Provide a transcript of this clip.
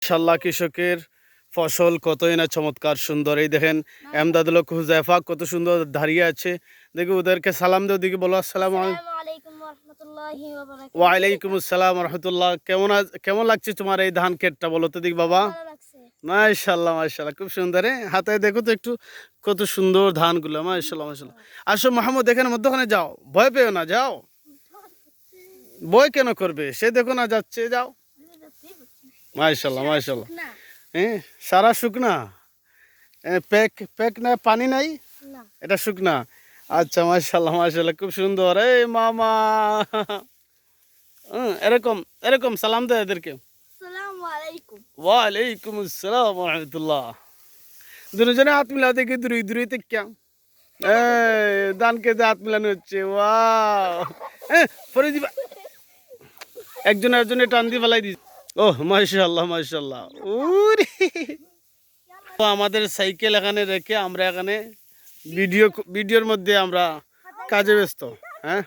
মাশাআল্লাহ, কৃষকের ফসল কতই না চমৎকার সুন্দর। এই দেখেন এমদাদুল হক হুযায়ফা কত সুন্দর দাঁড়িয়ে আছে। দেখি ওদেরকে সালাম দাও, দেখি বলো আসসালামু আলাইকুম ওয়া রাহমাতুল্লাহি ওয়া বারাকাতুহু। ওয়ালাইকুম আসসালাম রহমতুল্লাহ। কেমন লাগছে তোমার এই ধান ক্ষেতটা বলো তো দেখি বাবা। ভালো লাগছে। মাশাআল্লাহ মাশাআল্লাহ, খুব সুন্দর। হাতে দেখো তো একটু, কত সুন্দর ধানগুলো। মাশাআল্লাহ মাশাআল্লাহ। আসো মোহাম্মদ, এখানে মধ্যখানে যাও, ভয় পেও না, যাও। ভয় কেন করবে, সে দেখো না যাচ্ছে, যাও। মাশাআল্লাহ মাশাআল্লাহ। না হ্যাঁ, সারা শুকনা। প্যাক প্যাক না, পানি নাই, না এটা শুকনা। আচ্ছা, মাশাআল্লাহ মাশাআল্লাহ, খুব সুন্দর। এই মামা, এরকম এরকম সালাম দেয় এদেরকে। আসসালামু আলাইকুম। ওয়ালাইকুম আসসালাম রহমতুল্লাহ। দুজনে হাত মিলা দেখি, দূরে দূরে থেকে দান খেতে হাত মিলানো হচ্ছে। ওয়াও, পরে দিবা, একজন একজনে টান দিয়ে ফেলাই দিস। ওহ মাশাআল্লাহ মাশাআল্লাহ। উরে, তো আমাদের সাইকেল এখানে রেখে আমরা এখানে ভিডিওর মধ্যে আমরা কাজে ব্যস্ত। হ্যাঁ,